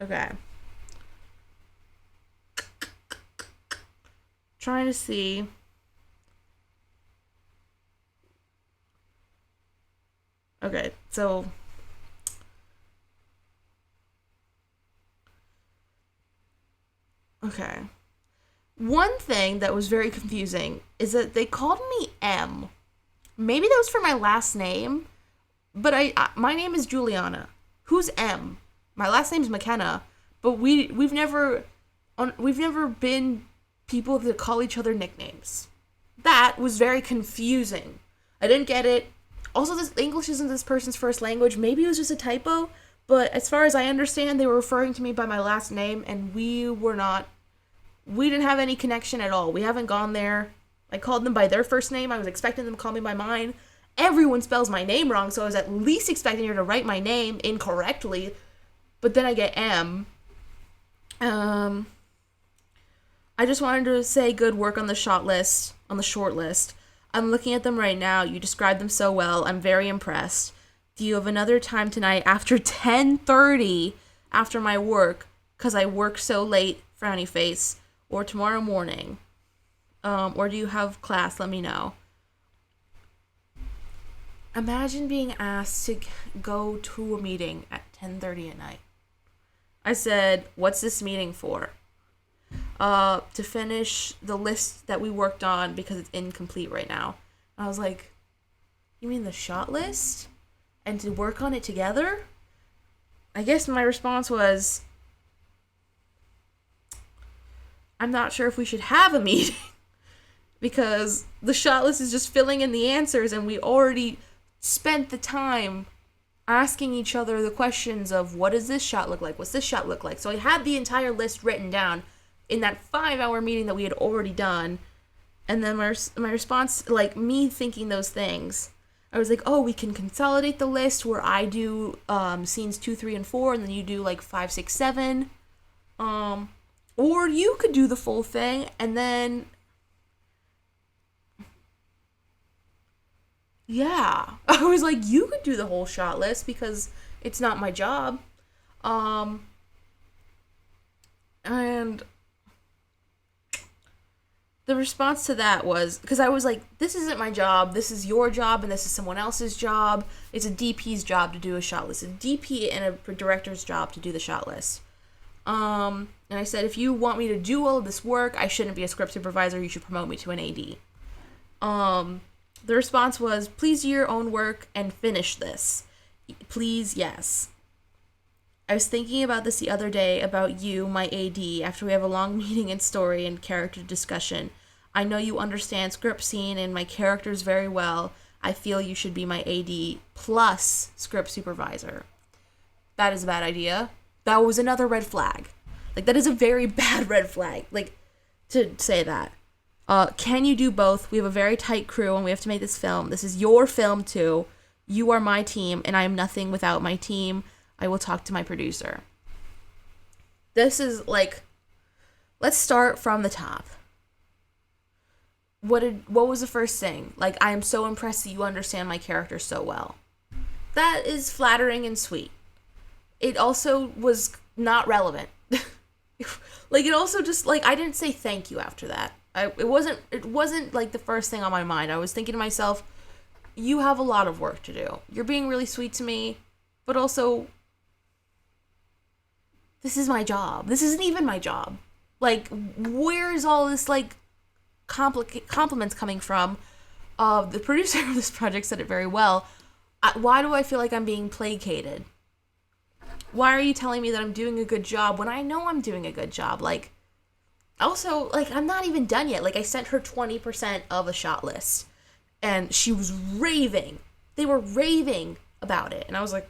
Okay. Trying to see. Okay, so okay. One thing that was very confusing is that they called me M. Maybe that was for my last name, but my name is Juliana. Who's M? My last name's McKenna, but we've never been people that call each other nicknames. That was very confusing. I didn't get it. Also, English isn't this person's first language. Maybe it was just a typo, but as far as I understand, they were referring to me by my last name, and we didn't have any connection at all. We haven't gone there. I called them by their first name. I was expecting them to call me by mine. Everyone spells my name wrong, so I was at least expecting her to write my name incorrectly, but then I get M. I just wanted to say good work on the short list. I'm looking at them right now. You described them so well. I'm very impressed. Do you have another time tonight after 10:30 after my work, because I work so late, frowny face, or tomorrow morning? Or do you have class? Let me know. Imagine being asked to go to a meeting at 10:30 at night. I said, what's this meeting for? To finish the list that we worked on because it's incomplete right now. And I was like, you mean the shot list? And to work on it together? I guess my response was, I'm not sure if we should have a meeting because the shot list is just filling in the answers, and we already spent the time asking each other the questions of what does this shot look like? What's this shot look like? So I had the entire list written down in that 5-hour meeting that we had already done. And then my response, like me thinking those things, I was like, oh, we can consolidate the list where I do scenes 2, 3, and 4, and then you do like 5, 6, 7. Or you could do the full thing, and then yeah, I was like, you could do the whole shot list because it's not my job. And the response to that was, because I was like, this isn't my job, this is your job, and this is someone else's job. It's a DP's job to do a shot list. A DP and a director's job to do the shot list. And I said, if you want me to do all of this work, I shouldn't be a script supervisor, you should promote me to an AD. The response was, please do your own work and finish this. Please, yes. I was thinking about this the other day about you, my AD, after we have a long meeting and story and character discussion. I know you understand script scene and my characters very well. I feel you should be my AD plus script supervisor. That is a bad idea. That was another red flag. Like, that is a very bad red flag. Like, to say that. Can you do both? We have a very tight crew and we have to make this film. This is your film too. You are my team and I am nothing without my team. I will talk to my producer. This is like, let's start from the top. What was the first thing? Like, I am so impressed that you understand my character so well. That is flattering and sweet. It also was not relevant. Like, it also just, like, I didn't say thank you after that. It wasn't like the first thing on my mind. I was thinking to myself, you have a lot of work to do. You're being really sweet to me, but also, this is my job. This isn't even my job. Like, where is all this, like, compliments coming from? The producer of this project said it very well. Why do I feel like I'm being placated? Why are you telling me that I'm doing a good job when I know I'm doing a good job? Like, also, like, I'm not even done yet. Like, I sent her 20% of a shot list, and she was raving. They were raving about it. And I was like,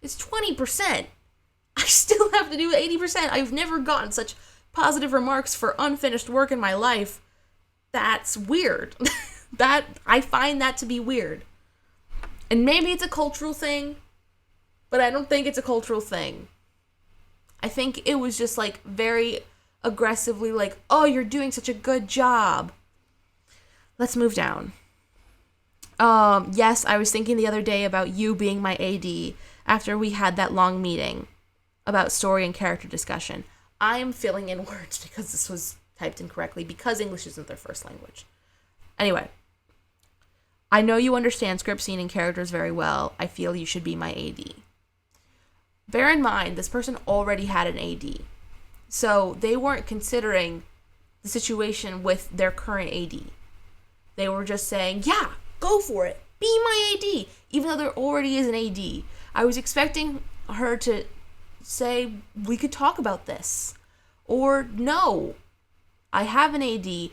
it's 20%. I still have to do 80%. I've never gotten such positive remarks for unfinished work in my life. That's weird. I find that to be weird. And maybe it's a cultural thing, but I don't think it's a cultural thing. I think it was just like very aggressively like, oh, you're doing such a good job. Let's move down. Yes, I was thinking the other day about you being my AD after we had that long meeting about story and character discussion. I am filling in words because this was typed incorrectly because English isn't their first language. Anyway, I know you understand script, scene, and characters very well. I feel you should be my AD. Bear in mind, this person already had an AD. So they weren't considering the situation with their current AD. They were just saying, yeah, go for it. Be my AD. Even though there already is an AD. I was expecting her to say, we could talk about this. Or, no, I have an AD.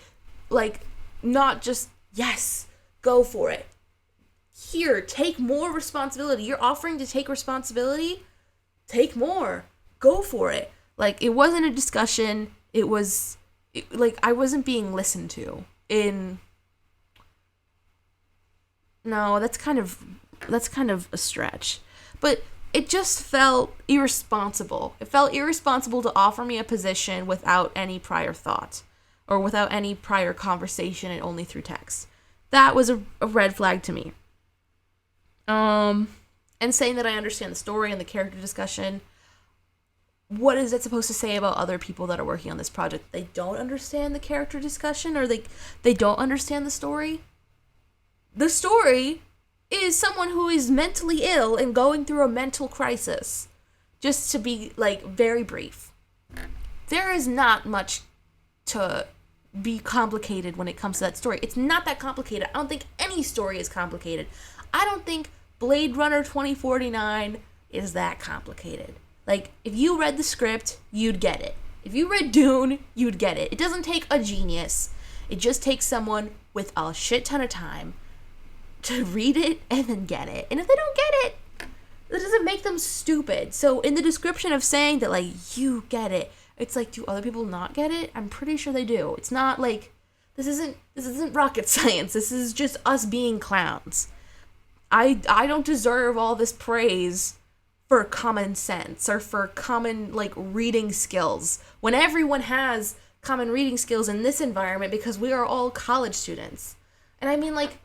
Like, not just, yes, go for it. Here, take more responsibility. You're offering to take responsibility? Take more. Go for it. Like, it wasn't a discussion. It was, like, I wasn't being listened to. No, that's kind of a stretch. But it just felt irresponsible. It felt irresponsible to offer me a position without any prior thought or without any prior conversation and only through text. That was a red flag to me. And saying that I understand the story and the character discussion, what is it supposed to say about other people that are working on this project? They don't understand the character discussion or they don't understand the story? The story is someone who is mentally ill and going through a mental crisis. Just to be, like, very brief. There is not much to be complicated when it comes to that story. It's not that complicated. I don't think any story is complicated. I don't think Blade Runner 2049 is that complicated. Like, if you read the script, you'd get it. If you read Dune, you'd get it. It doesn't take a genius. It just takes someone with a shit ton of time to read it and then get it. And if they don't get it, that doesn't make them stupid. So in the description of saying that, like, you get it, it's like, do other people not get it? I'm pretty sure they do. It's not like, this isn't rocket science. This is just us being clowns. I don't deserve all this praise for common sense or for common, like, reading skills when everyone has common reading skills in this environment because we are all college students. And I mean, like,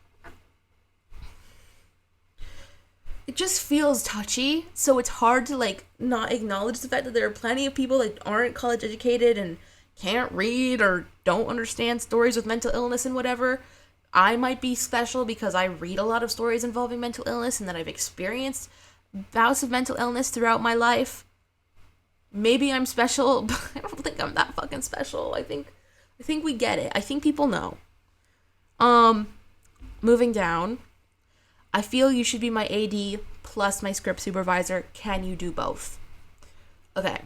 it just feels touchy, so it's hard to, like, not acknowledge the fact that there are plenty of people that aren't college educated and can't read or don't understand stories with mental illness and whatever. I might be special because I read a lot of stories involving mental illness and that I've experienced bouts of mental illness throughout my life. Maybe I'm special, but I don't think I'm that fucking special. I think we get it. I think people know. Moving down. I feel you should be my AD plus my script supervisor. Can you do both? Okay.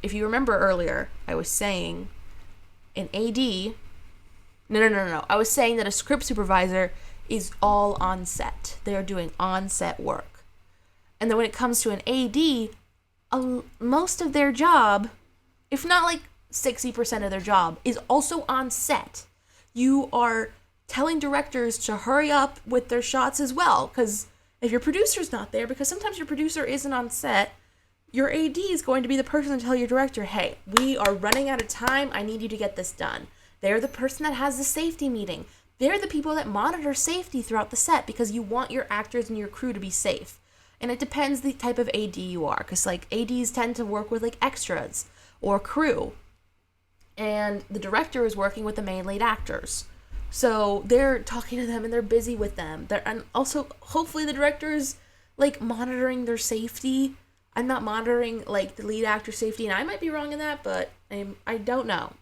If you remember earlier, I was saying an AD... No. I was saying that a script supervisor is all on set. They are doing on-set work. And then when it comes to an AD, most of their job, if not like 60% of their job, is also on set. You are telling directors to hurry up with their shots as well, because if your producer's not there, because sometimes your producer isn't on set, your AD is going to be the person to tell your director, hey, we are running out of time, I need you to get this done. They're the person that has the safety meeting. They're the people that monitor safety throughout the set because you want your actors and your crew to be safe. And it depends the type of AD you are, because, like, ADs tend to work with, like, extras or crew. And the director is working with the main lead actors. So they're talking to them and they're busy with them. And also, hopefully the director's, like, monitoring their safety. I'm not monitoring, like, the lead actor safety, and I might be wrong in that, but I don't know.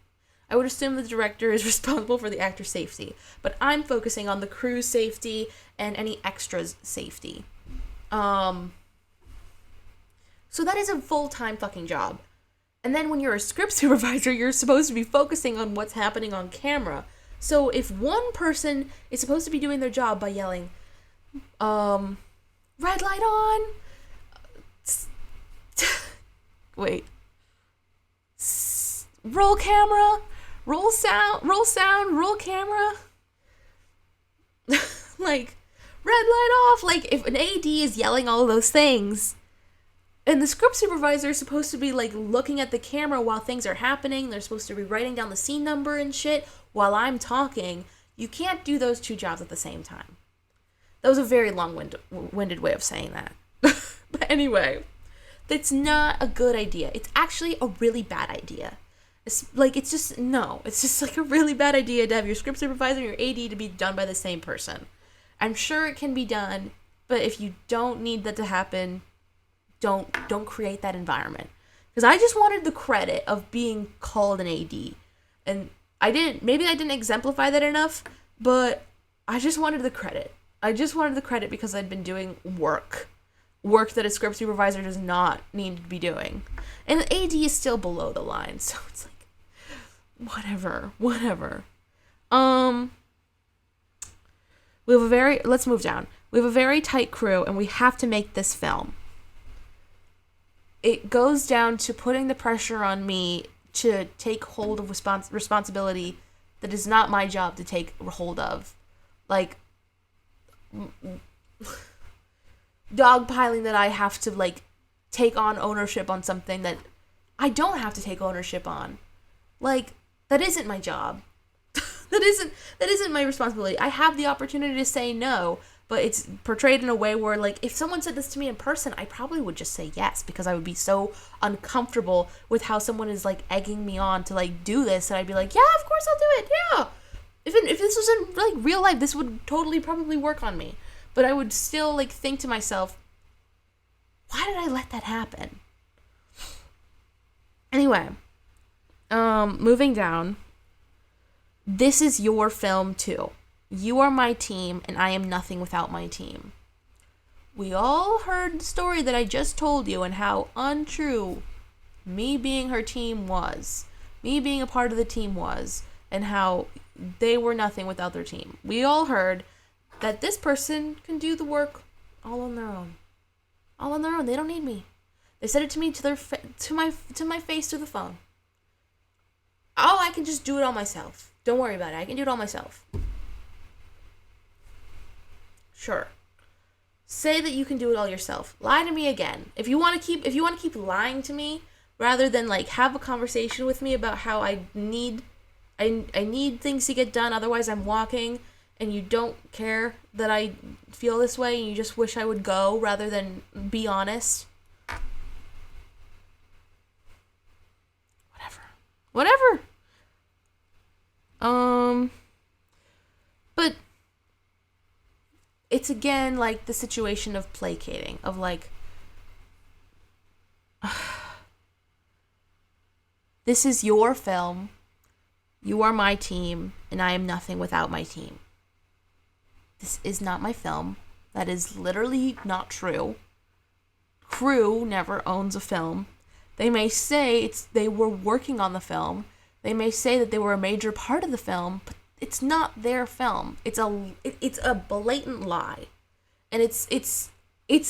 I would assume the director is responsible for the actor's safety. But I'm focusing on the crew's safety and any extras' safety. So that is a full-time fucking job. And then when you're a script supervisor, you're supposed to be focusing on what's happening on camera. So if one person is supposed to be doing their job by yelling, red light on. Wait. Roll camera, roll sound, roll camera. Like, red light off. Like, if an AD is yelling all of those things, and the script supervisor is supposed to be, like, looking at the camera while things are happening, they're supposed to be writing down the scene number and shit while I'm talking, you can't do those two jobs at the same time. That was a very long-winded way of saying that. But anyway, that's not a good idea. It's actually a really bad idea. It's just like a really bad idea to have your script supervisor and your AD to be done by the same person. I'm sure it can be done, but if you don't need that to happen, don't create that environment. Because I just wanted the credit of being called an AD. And maybe I didn't exemplify that enough, but I just wanted the credit. I just wanted the credit because I'd been doing work that a script supervisor does not need to be doing. And the AD is still below the line, so it's like, whatever. Let's move down. We have a very tight crew, and we have to make this film. It goes down to putting the pressure on me to take hold of responsibility that is not my job to take hold of. Like, dogpiling that I have to, like, take on ownership on something that I don't have to take ownership on. Like, that isn't my job. That isn't my responsibility. I have the opportunity to say no, but it's portrayed in a way where, like, if someone said this to me in person, I probably would just say yes, because I would be so uncomfortable with how someone is, like, egging me on to, like, do this, and I'd be like, yeah, of course I'll do it, yeah. If this was in, like, real life, this would totally probably work on me. But I would still, like, think to myself, why did I let that happen? Anyway, moving down, this is your film too. You are my team, and I am nothing without my team. We all heard the story that I just told you and how untrue me being her team was. Me being a part of the team was. And how they were nothing without their team. We all heard that this person can do the work all on their own. All on their own. They don't need me. They said it to me to my face through the phone. Oh, I can just do it all myself. Don't worry about it. I can do it all myself. Sure. Say that you can do it all yourself. Lie to me again. If you want to keep lying to me, rather than, like, have a conversation with me about how I need things to get done, otherwise I'm walking, and you don't care that I feel this way, and you just wish I would go rather than be honest. Whatever. But it's again like the situation of placating, of like, this is your film, you are my team, and I am nothing without my team. This is not my film. That is literally not true. Crew never owns a film. They may say they were working on the film. They may say that they were a major part of the film, but it's not their film. It's a blatant lie. And it's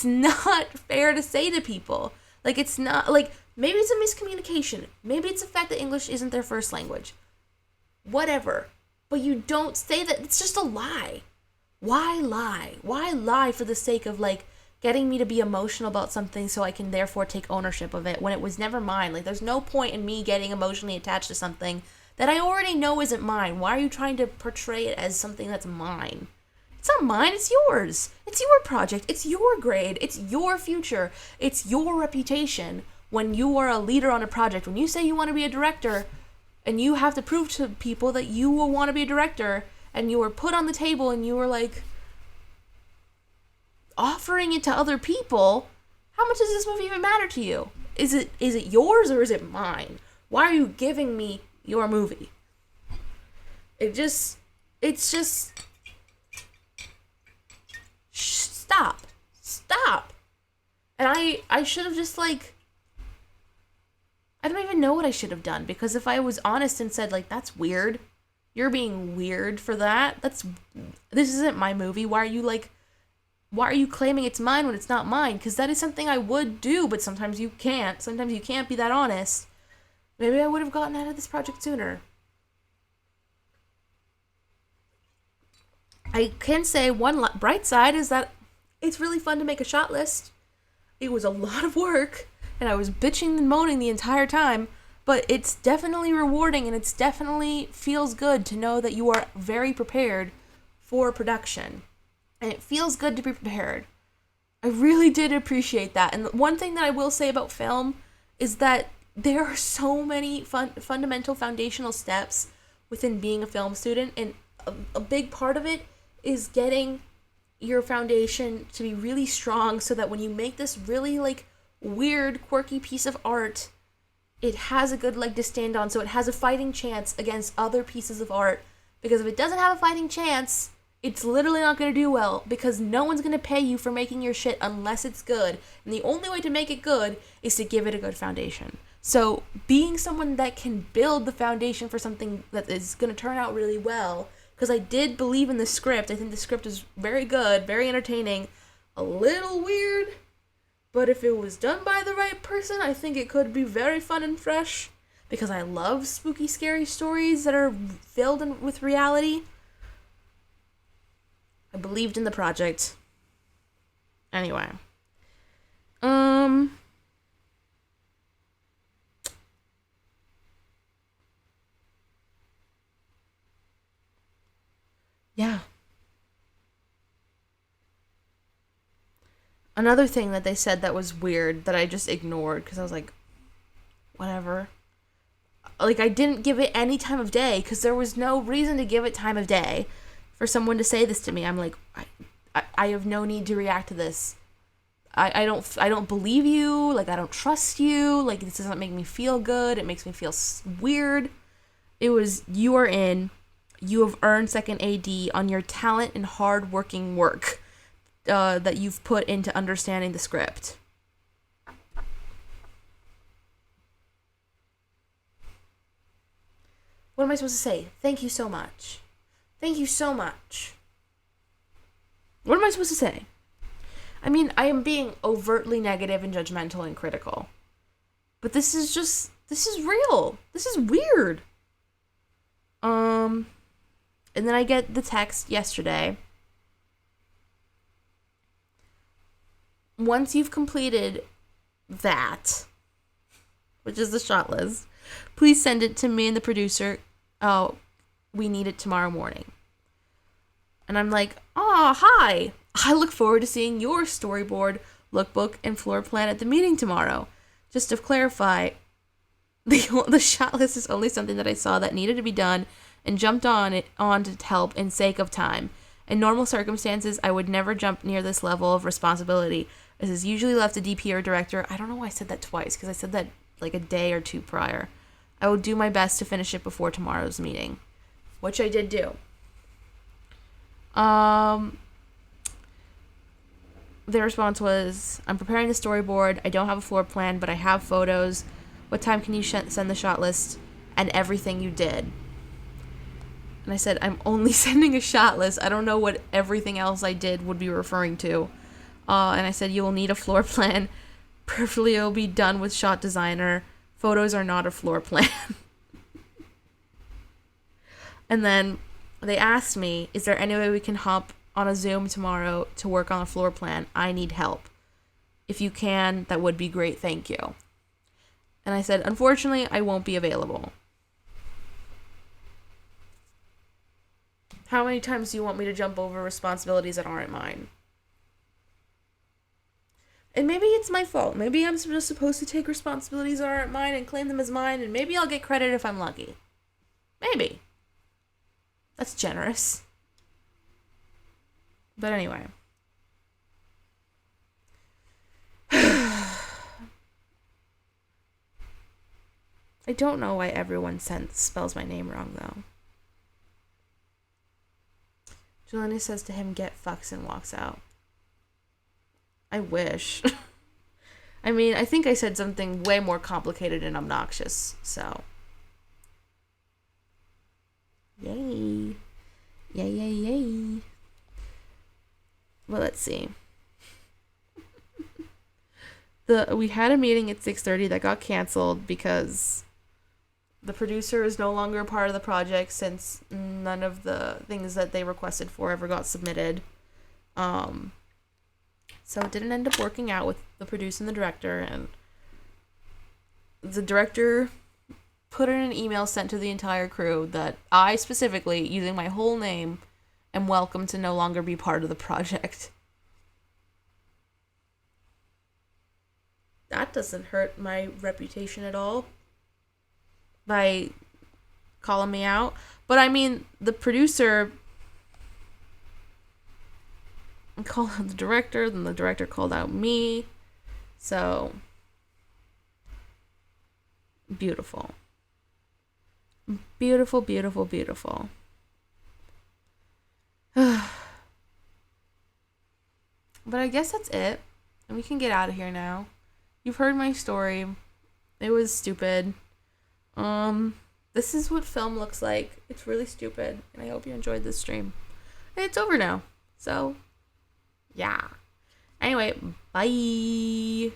not fair to say to people. Like, it's not, like, maybe it's a miscommunication. Maybe it's the fact that English isn't their first language. Whatever. But you don't say that. It's just a lie. Why lie? Why lie for the sake of, like, getting me to be emotional about something so I can therefore take ownership of it when it was never mine? Like, there's no point in me getting emotionally attached to something that I already know isn't mine. Why are you trying to portray it as something that's mine? It's not mine, it's yours. It's your project, it's your grade, it's your future, it's your reputation. When you are a leader on a project, when you say you want to be a director, and you have to prove to people that you will want to be a director, and you were put on the table and you were like offering it to other people, how much does this movie even matter to you? Is it yours or is it mine? Why are you giving me your movie? It's just stop. And I should have just, like, I don't even know what I should have done, because if I was honest and said, like, that's weird, you're being weird for that, this isn't my movie, why are you, like, why are you claiming it's mine when it's not mine? Because that is something I would do, but sometimes you can't. Sometimes you can't be that honest. Maybe I would have gotten out of this project sooner. I can say one bright side is that it's really fun to make a shot list. It was a lot of work, and I was bitching and moaning the entire time, but it's definitely rewarding, and it's definitely feels good to know that you are very prepared for production. And it feels good to be prepared. I really did appreciate that. And one thing that I will say about film is that there are so many fundamental foundational steps within being a film student, and a big part of it is getting your foundation to be really strong so that when you make this really like weird, quirky piece of art, it has a good leg to stand on, so it has a fighting chance against other pieces of art. Because if it doesn't have a fighting chance, it's literally not going to do well, because no one's going to pay you for making your shit unless it's good. And the only way to make it good is to give it a good foundation. So being someone that can build the foundation for something that is going to turn out really well, because I did believe in the script. I think the script is very good, very entertaining, a little weird, but if it was done by the right person, I think it could be very fun and fresh, because I love spooky, scary stories that are filled with reality. I believed in the project. Anyway. Yeah. Another thing that they said that was weird that I just ignored because I was like, whatever. Like, I didn't give it any time of day because there was no reason to give it time of day for someone to say this to me. I'm like, I have no need to react to this. I don't believe you. Like, I don't trust you. Like, this doesn't make me feel good. It makes me feel weird. It was, you are in. You have earned second AD on your talent and hard-working work that you've put into understanding the script. What am I supposed to say? Thank you so much. Thank you so much. What am I supposed to say? I mean, I am being overtly negative and judgmental and critical. But this is real. This is weird. And then I get the text yesterday. Once you've completed that, which is the shot list, please send it to me and the producer. Oh, we need it tomorrow morning. And I'm like, oh, hi. I look forward to seeing your storyboard, lookbook, and floor plan at the meeting tomorrow. Just to clarify, the shot list is only something that I saw that needed to be done and jumped on to help in sake of time. In normal circumstances, I would never jump near this level of responsibility. This is usually left to DP or director. I don't know why I said that twice, because I said that like a day or two prior. I will do my best to finish it before tomorrow's meeting, which I did do. Their response was, I'm preparing the storyboard. I don't have a floor plan, but I have photos. What time can you send the shot list and everything you did? And I said, I'm only sending a shot list. I don't know what everything else I did would be referring to. And I said, you will need a floor plan. Preferably it will be done with shot designer. Photos are not a floor plan. And then they asked me, is there any way we can hop on a Zoom tomorrow to work on a floor plan? I need help. If you can, that would be great. Thank you. And I said, unfortunately, I won't be available. How many times do you want me to jump over responsibilities that aren't mine? And maybe it's my fault. Maybe I'm just supposed to take responsibilities that aren't mine and claim them as mine, and maybe I'll get credit if I'm lucky. Maybe. That's generous. But anyway. I don't know why everyone spells my name wrong, though. Jelena says to him, get fucks, and walks out. I wish. I mean, I think I said something way more complicated and obnoxious, so. Yay. Yay, yay, yay. But let's see. We had a meeting at 6:30 that got canceled because the producer is no longer a part of the project since none of the things that they requested for ever got submitted. So it didn't end up working out with the producer and the director, and the director put in an email sent to the entire crew that I specifically, using my whole name, am welcome to no longer be part of the project. That doesn't hurt my reputation at all by calling me out. But I mean, the producer called out the director, then the director called out me. So, beautiful. Beautiful, beautiful, beautiful. But I guess that's it. And we can get out of here now. You've heard my story. It was stupid. This is what film looks like. It's really stupid. And I hope you enjoyed this stream. And it's over now. So, yeah. Anyway, bye.